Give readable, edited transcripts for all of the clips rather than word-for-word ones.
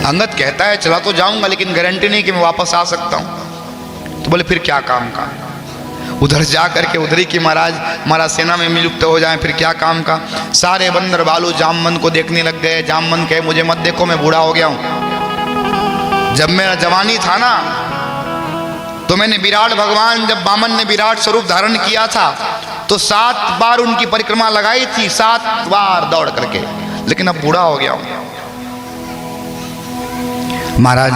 अंगद कहता है चला तो जाऊंगा लेकिन गारंटी नहीं कि मैं वापस आ सकता हूं। तो बोले फिर क्या काम का, उधर जा करके उधर ही कि महाराज सेना में नियुक्त हो जाए, फिर क्या काम का। सारे बंदर बालू जामवंत को देखने लग गए। जामवंत कहे मुझे मत देखो, मैं बूढ़ा हो गया हूं। जब मेरा जवानी था ना तो मैंने विराट भगवान, जब वामन ने विराट स्वरूप धारण किया था तो 7 बार उनकी परिक्रमा लगाई थी, 7 बार दौड़ करके, लेकिन अब बूढ़ा हो गया हूं। महाराज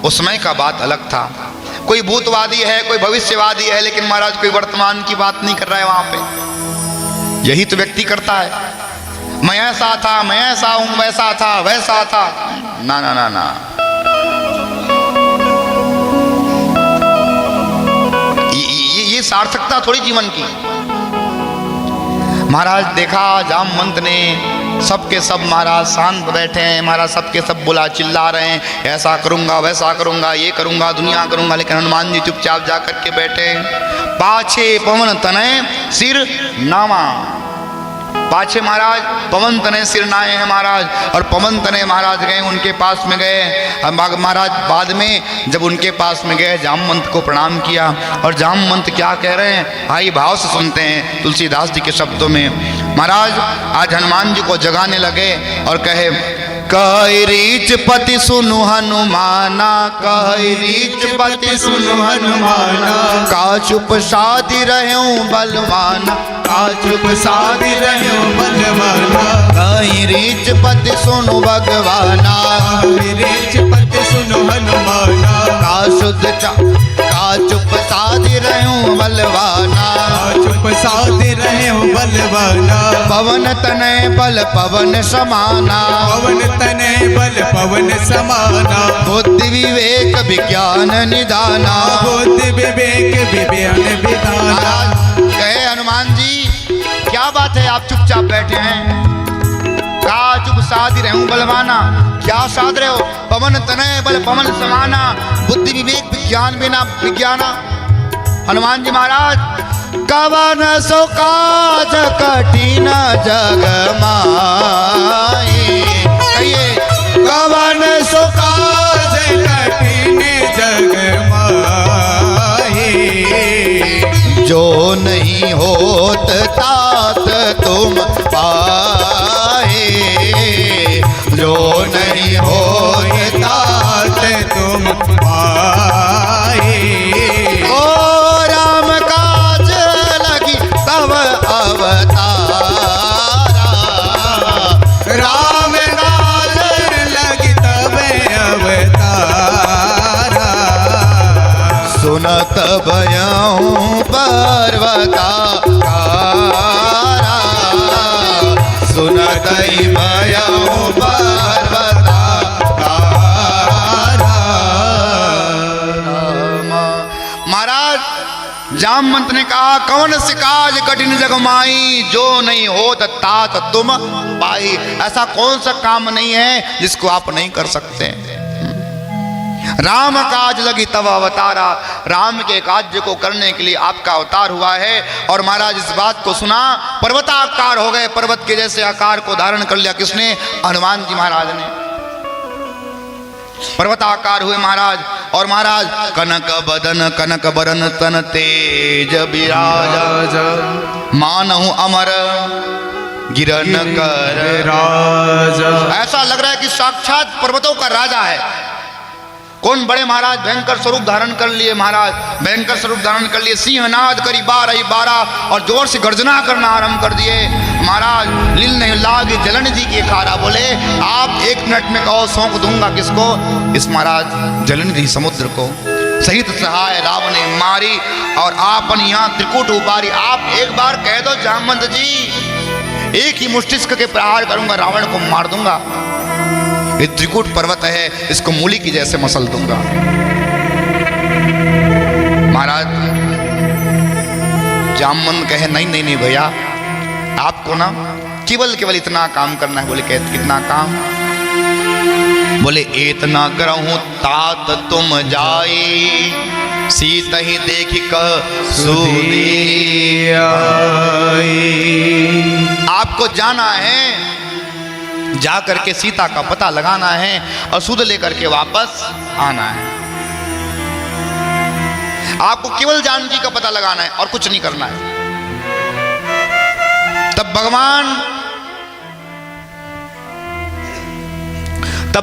उस समय का बात अलग था। कोई भूतवादी है, कोई भविष्यवादी है, लेकिन महाराज कोई वर्तमान की बात नहीं कर रहा है वहां पे। यही तो व्यक्ति करता है, मैं ऐसा था, मैं ऐसा हूं, वैसा था, वैसा था। ना ना ना ना, ये सार्थकता थोड़ी जीवन की। महाराज देखा जामवंत ने सबके सब महाराज शांत बैठे हैं, महाराज सबके सब बुला चिल्ला रहे हैं, ऐसा करूंगा, वैसा करूंगा, ये करूंगा, दुनिया करूंगा, लेकिन हनुमान जी चुपचाप जा करके बैठे। पाछे पवन तनय सिर नामा, पाछे महाराज पवन तनय सिर नाए हैं महाराज, और पवन तनय महाराज गए, उनके पास में गए। महाराज बाद में जब उनके पास में गए जामवंत को प्रणाम किया, और जामवंत क्या कह रहे हैं आई भाव से सुनते हैं तुलसीदास जी के शब्दों में। महाराज आज हनुमान जी को जगाने लगे और कहे कहि रीच पति सुनु हनुमाना, कहि रीच पति सुनु हनुमाना, का चुप साधि रहूं बलवाना, का चुप साधि रहूं बलवाना, कहि रीच पति सुनु भगवाना, कहि रीच पति सुनु हनुमाना, का चुप साधि रहूं बलवाना, चुप साधि रहूं बलवाना, पवन तनय बल पवन समाना, पवन तनय बल पवन समाना, बुद्धि विवेक विज्ञान निदाना, बुद्धि विवेक विज्ञान निदाना। कहे हनुमान जी क्या बात है, आप चुपचाप बैठे हैं। का चुप साधि रहूं बलवाना, क्या साध रहे हो। पवन तनय बल पवन समाना, बुद्धि विवेक विज्ञान बिना विज्ञाना। हनुमान जी महाराज कवन सो काज कठिन जग माई, कहिए कवन सो काज कठिन जग माई, जो नहीं होत तात तुम पाए, जो नहीं होत तात तुम पाए। राम काज लगी तब अवतारा, सुनत भयऊं पर्वता कारा, सुनत भयऊं पर्वता कारा। महाराज जामवंत ने कहा कौन से काज कठिन जग माई, जो नहीं हो तात तुम पाई। ऐसा कौन सा काम नहीं है जिसको आप नहीं कर सकते। राम काज लगी तब अवतारा, राम के कार्य को करने के लिए आपका अवतार हुआ है। और महाराज इस बात को सुना, पर्वताकार हो गए, पर्वत के जैसे आकार को धारण कर लिया किसने, हनुमान जी महाराज ने। पर्वताकार हुए महाराज। और महाराज कनक बरन तन तेज विराजा, मानहु अमर गिरन कर राजा। ऐसा लग रहा है कि साक्षात पर्वतों का राजा है। कौन बड़े महाराज भयंकर स्वरूप धारण कर लिए, महाराज भयंकर स्वरूप धारण कर लिए, सिंहनाद करी 12 और जोर से गर्जना करना आरंभ कर दिए। महाराज लील नहीं लागे जलन जी के खारा, बोले आप 1 मिनट में कहो सौंप दूंगा किसको, इस महाराज जलनिधि समुद्र को। सहित सहाय रावण ने मारी और आपन यहाँ त्रिकूट उबारी। आप एक बार कह दो जामवंत जी, एक ही मुष्टिस्क के प्रहार करूंगा, रावण को मार दूंगा। ये त्रिकूट पर्वत है, इसको मूली की जैसे मसल दूंगा। महाराज जामवंत कहे नहीं नहीं नहीं भैया, आपको ना केवल इतना काम करना है। बोले कितना काम, बोले इतना करहूं तात तुम जाई, सीत ही देखी कह सुधी। आपको जाना है जा करके सीता का पता लगाना है और सूद लेकर के वापस आना है। आपको केवल जानकी का पता लगाना है और कुछ नहीं करना है। तब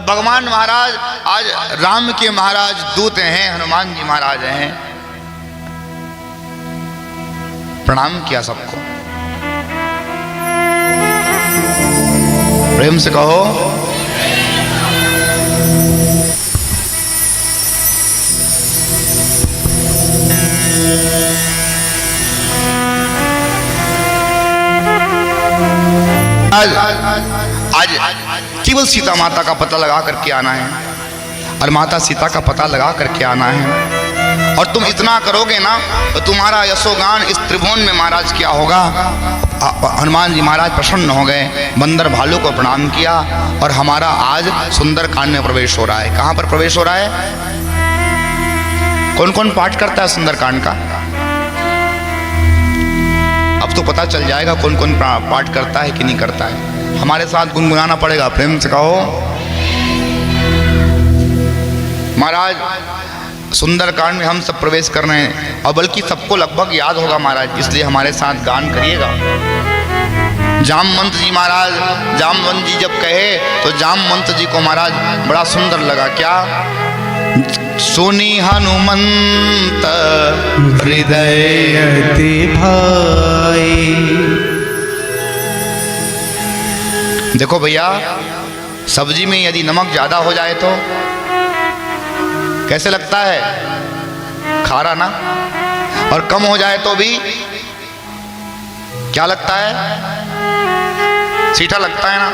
भगवान महाराज, आज राम के महाराज दूत हैं, हनुमान जी महाराज हैं, प्रणाम किया सबको। प्रेम से कहो आज केवल सीता माता का पता लगा करके आना है और माता सीता का पता लगा करके आना है। और तुम इतना करोगे ना तो तुम्हारा यशोगान इस त्रिभुवन में महाराज क्या होगा। हनुमान जी महाराज प्रसन्न हो गए, बंदर भालू को प्रणाम किया और हमारा आज सुंदरकांड में प्रवेश हो रहा है। कहाँ पर प्रवेश हो रहा है? कौन कौन पाठ करता है सुंदरकांड का? अब तो पता चल जाएगा कौन कौन पाठ करता है कि नहीं करता है। हमारे साथ गुनगुनाना पड़ेगा, प्रेम से कहो। महाराज सुंदरकांड में हम सब प्रवेश कर रहे हैं और बल्कि सबको लगभग याद होगा महाराज, इसलिए हमारे साथ गान करिएगा। जामवंत जी महाराज, जामवंत जी जब कहे तो जामवंत जी को महाराज बड़ा सुंदर लगा। क्या? सुनी हनुमंत हृदय अति भाई। देखो भैया, सब्जी में यदि नमक ज्यादा हो जाए तो कैसे लगता है? खारा ना। और कम हो जाए तो भी क्या लगता है? सीठा लगता है ना।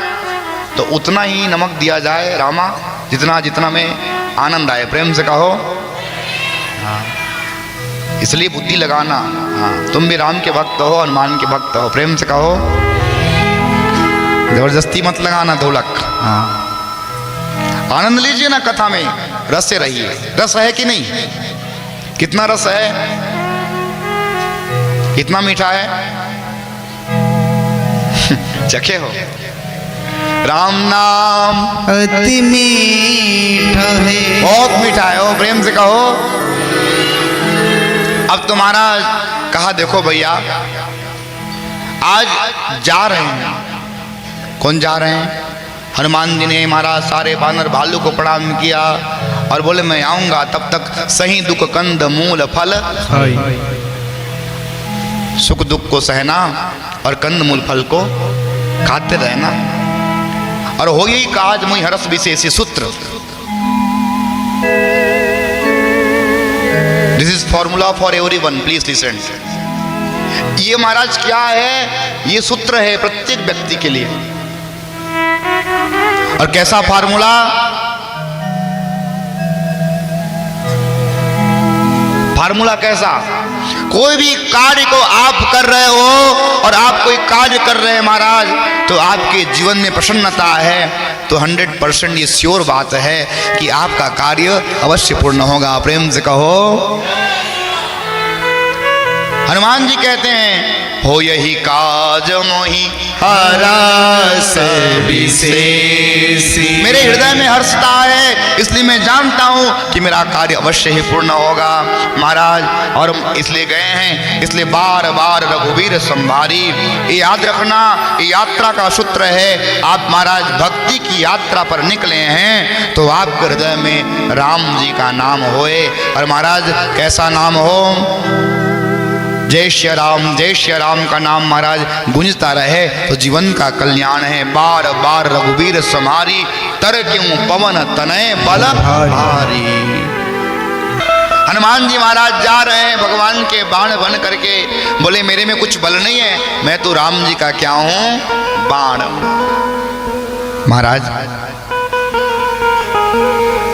तो उतना ही नमक दिया जाए रामा, जितना जितना में आनंद आए। प्रेम से कहो। हाँ, इसलिए बुद्धि लगाना। हाँ, तुम भी राम के भक्त हो, हनुमान के भक्त हो। प्रेम से कहो। जबरदस्ती मत लगाना ढोलक। हाँ, आनंद लीजिए ना कथा में, रस से रहिए। रस है कि नहीं? कितना रस है? कितना मीठा है? चखे हो? राम नाम अति मीठा है, बहुत मीठा है। ओ प्रेम से कहो। अब तुम्हारा कहा, देखो भैया आज जा रहे हैं। कौन जा रहे हैं? हनुमान जी ने महाराज सारे बानर भालू को प्रणाम किया और बोले मैं आऊंगा, तब तक सही दुख कंद मूल फल, सुख दुख को सहना और कंद मूल फल को खाते रहना। और हो यही काज मुई हरस विशेष सूत्र। This is formula for everyone, please listen. ये महाराज क्या है? ये सूत्र है प्रत्येक व्यक्ति के लिए। और कैसा फार्मूला? फार्मूला कैसा? कोई भी कार्य को आप कर रहे हो और आप कोई कार्य कर रहे हैं महाराज, तो आपके जीवन में प्रसन्नता है तो 100% ये श्योर बात है कि आपका कार्य अवश्य पूर्ण होगा। प्रेम से कहो। हनुमान जी कहते हैं हो यही काज मोहि हरस विशेषी। मेरे हृदय में हर्षता है, इसलिए मैं जानता हूं कि मेरा कार्य अवश्य ही पूर्ण होगा महाराज। और इसलिए गए हैं, इसलिए बार बार रघुवीर संभारी। ये याद रखना, ये यात्रा का सूत्र है। आप महाराज भक्ति की यात्रा पर निकले हैं तो आपके हृदय में राम जी का नाम होए। और महाराज कैसा नाम हो? जय श्री राम का नाम महाराज गूंजता रहे तो जीवन का कल्याण है। बार बार रघुवीर समारी, तर क्यों पवन तनय बल भारी। हनुमान जी महाराज जा रहे हैं भगवान के बाण बन करके। बोले मेरे में कुछ बल नहीं है, मैं तो राम जी का क्या हूं? बाण। महाराज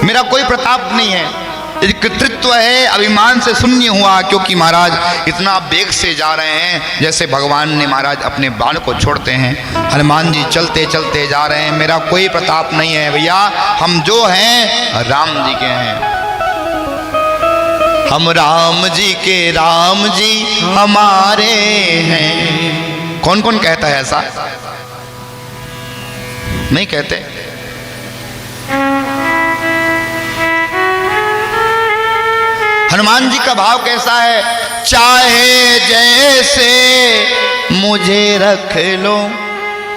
मेरा कोई प्रताप नहीं है, कृतित्व है, अभिमान से शून्य हुआ। क्योंकि महाराज इतना वेग से जा रहे हैं जैसे भगवान ने महाराज अपने बाण को छोड़ते हैं। हनुमान जी चलते चलते जा रहे हैं। मेरा कोई प्रताप नहीं है भैया, हम जो हैं राम जी के हैं। हम राम जी के, राम जी हमारे हैं। कौन कौन कहता है ऐसा? नहीं कहते। हनुमान जी का भाव कैसा है? चाहे जैसे मुझे रख लो,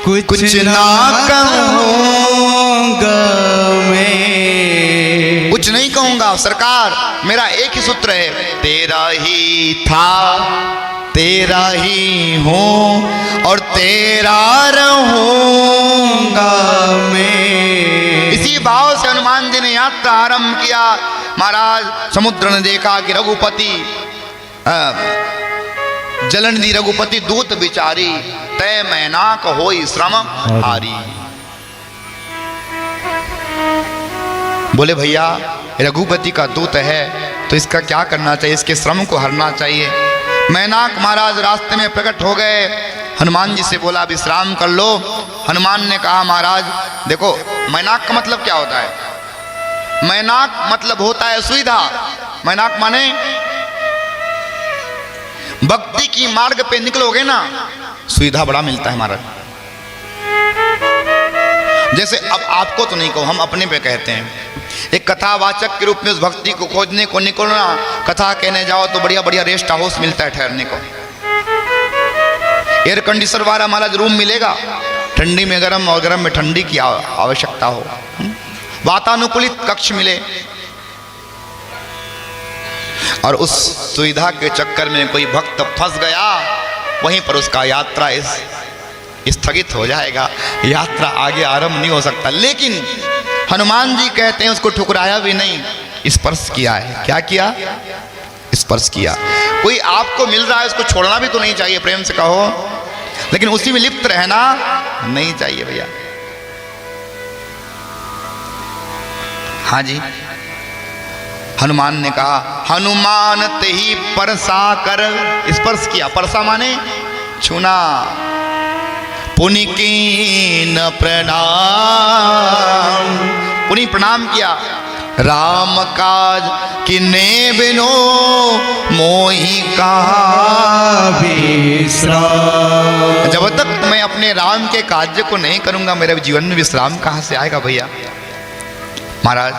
कुछ ना कहूँगा मैं, कुछ नहीं कहूँगा सरकार। मेरा एक ही सूत्र है, तेरा ही था, तेरा ही हूँ और तेरा रहूँगा मैं। इसी भाव से हनुमान जी ने यात्रा आरंभ किया। महाराज समुद्र ने देखा कि रघुपति जलन दी रघुपति दूत बिचारी, तय मैनाक होई श्रम हारी। बोले भैया रघुपति का दूत है तो इसका क्या करना चाहिए, इसके श्रम को हरना चाहिए। मैनाक महाराज रास्ते में प्रकट हो गए, हनुमान जी से बोला विश्राम कर लो। हनुमान ने कहा महाराज देखो, मैनाक का मतलब क्या होता है? मैनाक मतलब होता है सुविधा। मैनाक माने भक्ति की मार्ग पे निकलोगे ना, सुविधा बड़ा मिलता है महाराज। जैसे अब आपको तो नहीं कहो, हम अपने पे कहते हैं, एक कथावाचक के रूप में उस भक्ति को खोजने को निकलना, कथा कहने जाओ तो बढ़िया बढ़िया रेस्ट हाउस मिलता है ठहरने को, एयर कंडीशनर वाला महाराज रूम मिलेगा, ठंडी में गर्म और गर्म में ठंडी की आवश्यकता हो, वातानुकूलित कक्ष मिले। और उस सुविधा के चक्कर में कोई भक्त फंस गया, वहीं पर उसका यात्रा स्थगित हो जाएगा, यात्रा आगे आरंभ नहीं हो सकता। लेकिन हनुमान जी कहते हैं उसको ठुकराया भी नहीं, स्पर्श किया है। क्या किया? स्पर्श किया। कोई आपको मिल रहा है उसको छोड़ना भी तो नहीं चाहिए, प्रेम से कहो, लेकिन उसी में लिप्त रहना नहीं चाहिए भैया। हाँ जी, हनुमान ने कहा, हनुमान ते ही परसा कर, स्पर्श किया। परसा माने छूना। पुनि कीन प्रणाम, पुनि प्रणाम किया। राम काज किन्ने बिनो मोहि कहा विश्राम। जब तक मैं अपने राम के कार्य को नहीं करूंगा, मेरे जीवन में विश्राम कहां से आएगा भैया। महाराज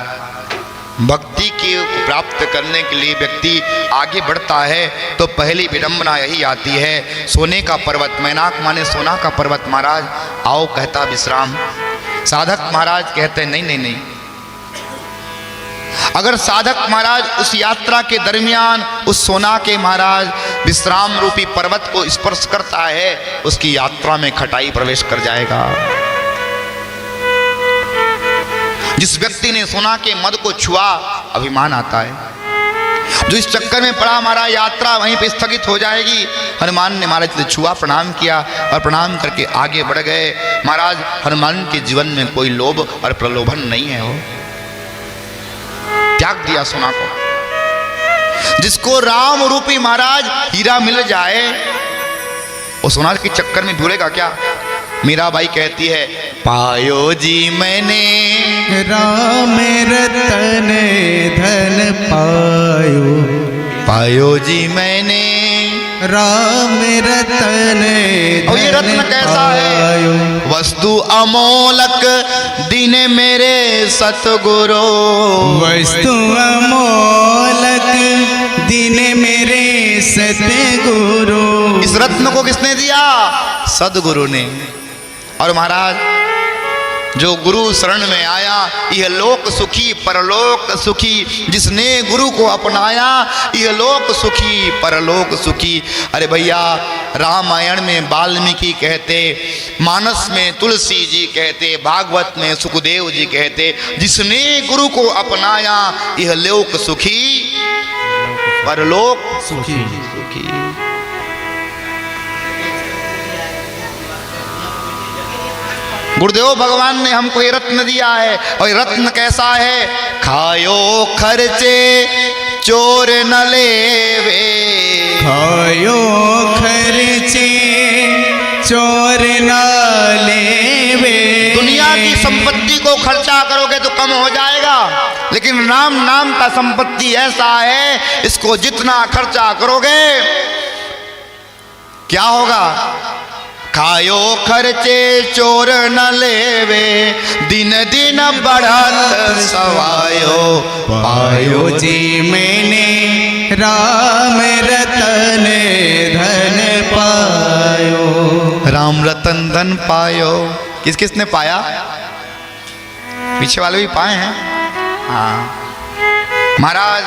भक्ति की प्राप्त करने के लिए व्यक्ति आगे बढ़ता है तो पहली विडंबना यही आती है, सोने का पर्वत। मैनाक माने सोना का पर्वत। महाराज आओ कहता विश्राम। साधक महाराज कहते नहीं नहीं नहीं। अगर साधक महाराज उस यात्रा के दरमियान उस सोना के महाराज विश्राम रूपी पर्वत को स्पर्श करता है, उसकी यात्रा में खटाई प्रवेश कर जाएगा। जिस व्यक्ति ने सोना के मद को छुआ, अभिमान आता है। जो इस चक्कर में पड़ा, हमारा यात्रा वहीं पे स्थगित हो जाएगी। हनुमान ने महाराज से छुआ, प्रणाम किया और प्रणाम करके आगे बढ़ गए। महाराज हनुमान के जीवन में कोई लोभ और प्रलोभन नहीं है, वो त्याग दिया सोना को। जिसको राम रूपी महाराज हीरा मिल जाए, वो सोना के चक्कर में भूलेगा क्या। मीराबाई कहती है, पायो जी मैंने राम रतन धन पायो, पायो जी मैंने राम रतन और ये रत्न कैसा है? वस्तु अमोलक दिन मेरे सतगुरु, वस्तु अमोलक दिन मेरे सतगुरु। इस रत्न को किसने दिया? सदगुरु ने। और महाराज जो गुरु शरण में आया, यह लोक सुखी परलोक सुखी। जिसने गुरु को अपनाया, यह लोक सुखी परलोक सुखी। अरे भैया, रामायण में वाल्मीकि कहते, मानस में तुलसी जी कहते, भागवत में सुखदेव जी कहते, जिसने गुरु को अपनाया, यह लोक सुखी परलोक सुखी। गुरुदेव भगवान ने हमको ये रत्न दिया है। और ये रत्न कैसा है? खायो खर्चे चोर न लेवे, खायो खर्चे चोर न लेवे। दुनिया की संपत्ति को खर्चा करोगे तो कम हो जाएगा, लेकिन राम नाम का संपत्ति ऐसा है, इसको जितना खर्चा करोगे क्या होगा? खायो खर्चे चोर न लेवे, दिन दिन बढ़त सवायो। पायो जी मैंने राम रतन धन पायो। राम रतन धन पायो। किस किसने पाया? पीछे वाले भी पाए हैं। हाँ महाराज,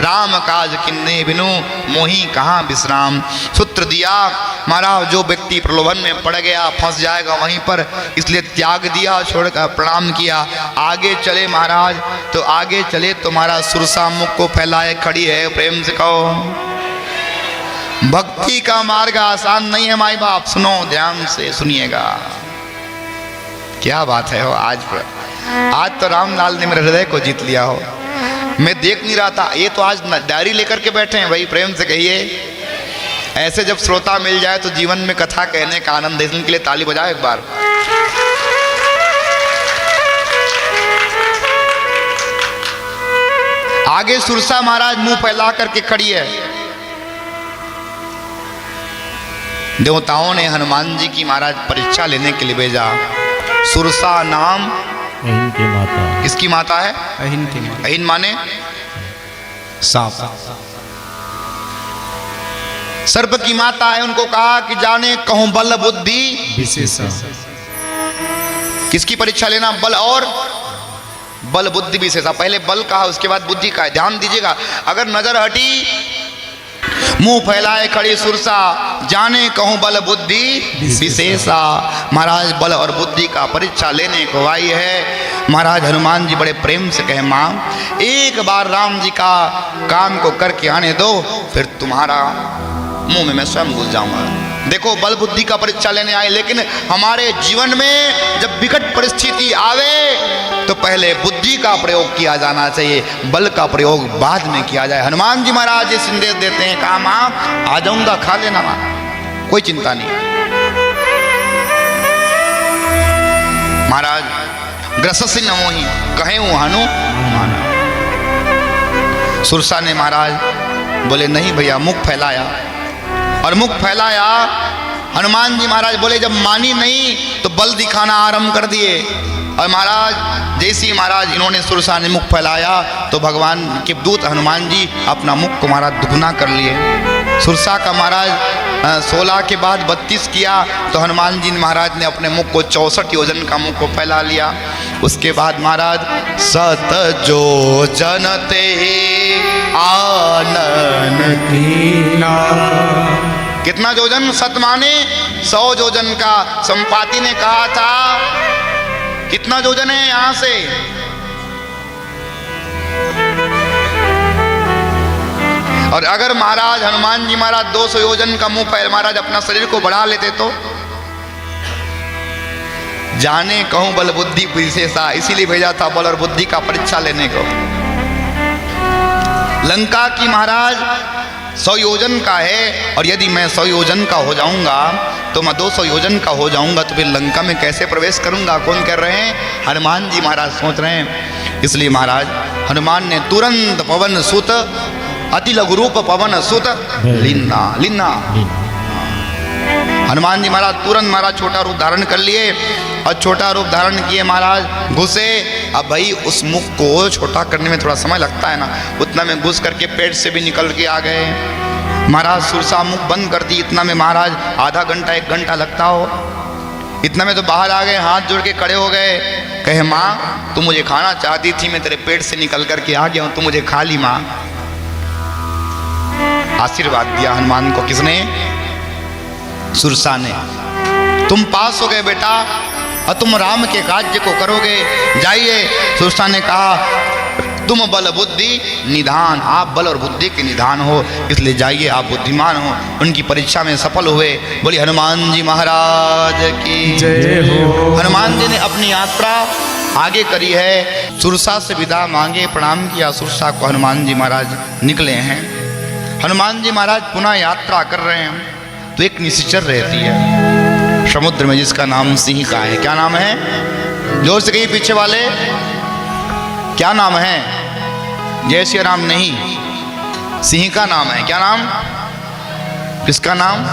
राम काज किन्ने बिनु मोही कहाँ विश्राम। सूत्र दिया महाराज, जो व्यक्ति प्रलोभन में पड़ गया फंस जाएगा वहीं पर, इसलिए त्याग दिया, छोड़कर प्रणाम किया, आगे चले महाराज। तो आगे चले तो महाराज सुरसा मुख को फैलाए खड़ी है, प्रेम से कहो। भक्ति का मार्ग आसान नहीं है माई बाप, सुनो ध्यान से सुनिएगा। क्या बात है हो, आज तो रामलाल ने मेरे हृदय को जीत लिया हो। मैं देख नहीं रहा था, ये तो आज डायरी लेकर के बैठे हैं भाई, प्रेम से कहिए। ऐसे जब श्रोता मिल जाए तो जीवन में कथा कहने का आनंद है। इनके लिए ताली बजाओ एक बार। आगे सुरसा महाराज मुंह फैला करके खड़ी है। देवताओं ने हनुमान जी की महाराज परीक्षा लेने के लिए भेजा। सुरसा नाम अहिन की माता। किसकी माता है? अहिन की माता। अहिन माने सांप, सर्प की माता है। उनको कहा कि जाने कहूं बल बुद्धि विशेषा। किसकी परीक्षा लेना? बल और बल बुद्धि विशेषा। पहले बल कहा, उसके बाद बुद्धि का। ध्यान दीजिएगा, अगर नजर हटी, मुंह फैलाए खड़ी सुरसा, जाने कहूं बल बुद्धि विशेषा। महाराज बल और बुद्धि का परीक्षा लेने को आई है। महाराज हनुमान जी बड़े प्रेम से कहे, मां एक बार राम जी का काम को करके आने दो, फिर तुम्हारा मुंह में मैं स्वयं घुस जाऊंगा। देखो बल बुद्धि का परीक्षा लेने आए, लेकिन हमारे जीवन में जब विकट परिस्थिति आवे तो पहले बुद्धि का प्रयोग किया जाना चाहिए, बल का प्रयोग बाद में किया जाए। हनुमान जी महाराज ये संदेश देते हैं, कहा मां आ जाऊंगा, खा लेना मां, कोई चिंता नहीं। महाराज ग्रससी न मोही कहे हनुमान। सुरसा ने महाराज बोले नहीं भैया, मुख फैलाया और मुख फैलाया। हनुमान जी महाराज बोले जब मानी नहीं तो बल दिखाना आरंभ कर दिए। और महाराज जैसे ही महाराज इन्होंने सुरसा ने मुख फैलाया तो भगवान के दूत हनुमान जी अपना मुख को महाराज दुगना कर लिए। सुरसा का महाराज 16 के बाद 32 किया तो हनुमान जी महाराज ने अपने मुख को 64 योजन का मुख को फैला लिया। उसके बाद महाराज सत जो जनते आनन दीना। कितना जोजन? सत माने 100 जोजन का। संपाति ने कहा था कितना जोजन है यहां से? और अगर महाराज हनुमान जी महाराज 200 योजन का मुंह फैल महाराज अपना शरीर को बढ़ा लेते तो जाने कहूं बल बुद्धि विशेषा, इसीलिए भेजा था बल और बुद्धि का परीक्षा लेने को। लंका की महाराज 100 योजन का है, और यदि मैं 100 योजन का हो जाऊंगा तो मैं 200 योजन का हो जाऊंगा, तो फिर लंका में कैसे प्रवेश करूंगा? कौन कर रहे हैं? हनुमान जी महाराज सोच रहे हैं। इसलिए महाराज हनुमान ने तुरंत पवन सुत अति लघु रूप पवन सुत लीना लीना। हनुमान जी महाराज तुरंत महाराज छोटा रूप धारण कर लिए और छोटा रूप धारण किए महाराज घुसे। अब भाई उस मुख को छोटा करने में थोड़ा समय लगता है ना, उतना में घुस करके पेट से भी निकल के आ गए महाराज। सुरसा मुख बंद कर दी, इतना में महाराज आधा घंटा 1 घंटा लगता हो। इतना में तो बाहर आ गए, हाथ जोड़ के खड़े हो गए, कहे माँ तू मुझे खाना चाहती थी, मैं तेरे पेट से निकल करके आ गया हूँ, तू मुझे खा ली माँ। आशीर्वाद दिया हनुमान को किसने? सुरसा ने। तुम पास हो गए बेटा और तुम राम के राज्य को करोगे, जाइए। सुरसा ने कहा तुम बल बुद्धि निधान, आप बल और बुद्धि के निधान हो, इसलिए जाइए, आप बुद्धिमान हो। उनकी परीक्षा में सफल हुए। बोली हनुमान जी महाराज की जय हो। हनुमान जी ने अपनी यात्रा आगे करी है। सुरसा से विदा मांगे, प्रणाम किया सुरसा को। हनुमान जी महाराज निकले हैं। हनुमान जी महाराज पुनः यात्रा कर रहे हैं तो एक निश्चर रहती है समुद्र में, जिसका नाम सिंहिका है। क्या नाम है? जोर से कहिए पीछे वाले, क्या नाम है? जय श्री राम नहीं, सिंहिका नाम है। क्या नाम? किसका नाम?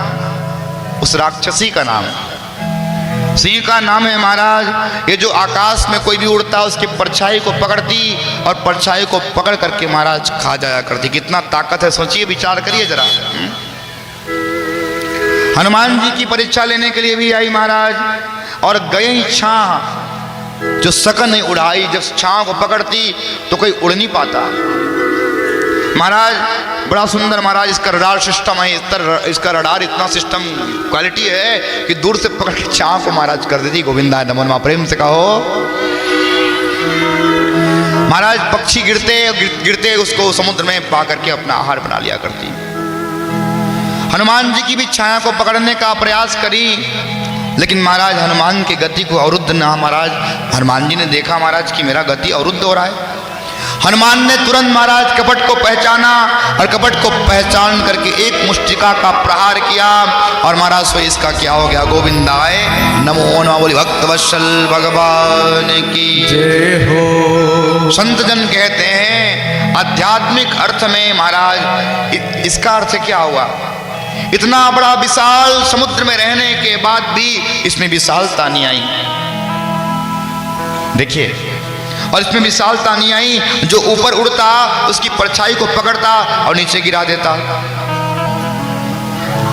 उस राक्षसी का नाम है। सिंह का नाम है महाराज, ये जो आकाश में कोई भी उड़ता है उसकी परछाई को पकड़ती और परछाई को पकड़ करके महाराज खा जाया करती। कितना ताकत है, सोचिए, विचार करिए जरा। हनुमान जी की परीक्षा लेने के लिए भी आई महाराज, और गई छां जो सकन नहीं उड़ाई। जब छां को पकड़ती तो कोई उड़ नहीं पाता महाराज। बड़ा सुंदर महाराज इसका रडार सिस्टम है, इसका रडार इतना सिस्टम क्वालिटी है कि दूर से पकड़ के छां को महाराज कर देती। गोविंदा नमो नमः, प्रेम से कहो। महाराज पक्षी गिरते उसको समुद्र में पा करके अपना आहार बना लिया करती। हनुमान जी की भी छाया को पकड़ने का प्रयास करी, लेकिन महाराज हनुमान की गति को अवरुद्ध ना। महाराज हनुमान जी ने देखा महाराज कि मेरा गति अवरुद्ध हो रहा है। हनुमान ने तुरंत महाराज कपट को पहचाना और कपट को पहचान करके एक मुष्टिका का प्रहार किया और महाराज सो इसका क्या हो गया। गोविंदाय नमो नमः, बोली भक्त वत्सल भगवान की जय हो। संत जन कहते हैं आध्यात्मिक अर्थ में महाराज इसका अर्थ क्या हुआ। इतना बड़ा विशाल समुद्र में रहने के बाद भी इसमें विशालता नहीं आई। देखिए, और इसमें विशालता नहीं आई। जो ऊपर उड़ता उसकी परछाई को पकड़ता और नीचे गिरा देता।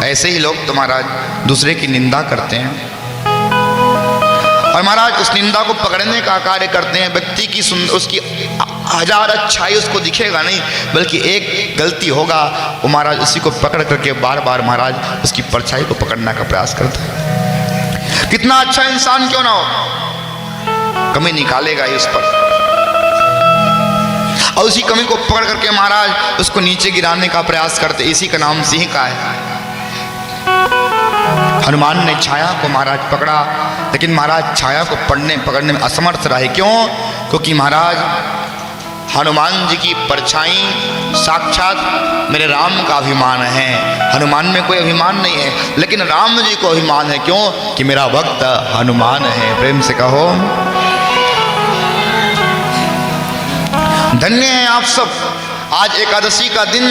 ऐसे ही लोग तो महाराज दूसरे की निंदा करते हैं और महाराज उस निंदा को पकड़ने का कार्य करते हैं। व्यक्ति की उसकी हजार अच्छाई उसको दिखेगा नहीं, बल्कि एक गलती होगा वो महाराज उसी को पकड़ करके बार बार महाराज उसकी परछाई को पकड़ने का प्रयास करता है। कितना अच्छा इंसान क्यों ना हो, कमी निकालेगा ही उस पर, और उसी कमी को पकड़ करके महाराज उसको नीचे गिराने का प्रयास करते। इसी का नाम सिंह का है। हनुमान ने छाया को महाराज पकड़ा, लेकिन महाराज छाया को पकड़ने में असमर्थ रहे। क्यों? क्योंकि महाराज हनुमान जी की परछाई साक्षात मेरे राम का अभिमान है। हनुमान में कोई अभिमान नहीं है, लेकिन राम जी को अभिमान है। क्यों? कि मेरा भक्त हनुमान है। प्रेम से कहो धन्य हैं आप सब। आज एकादशी का दिन,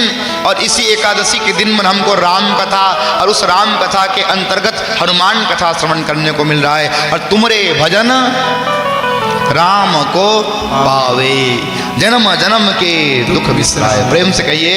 और इसी एकादशी के दिन में हमको राम कथा और उस राम कथा के अंतर्गत हनुमान कथा श्रवण करने को मिल रहा है। और तुमरे भजन राम को पावे, जन्म जन्म के दुख बिसराए। प्रेम से कहिए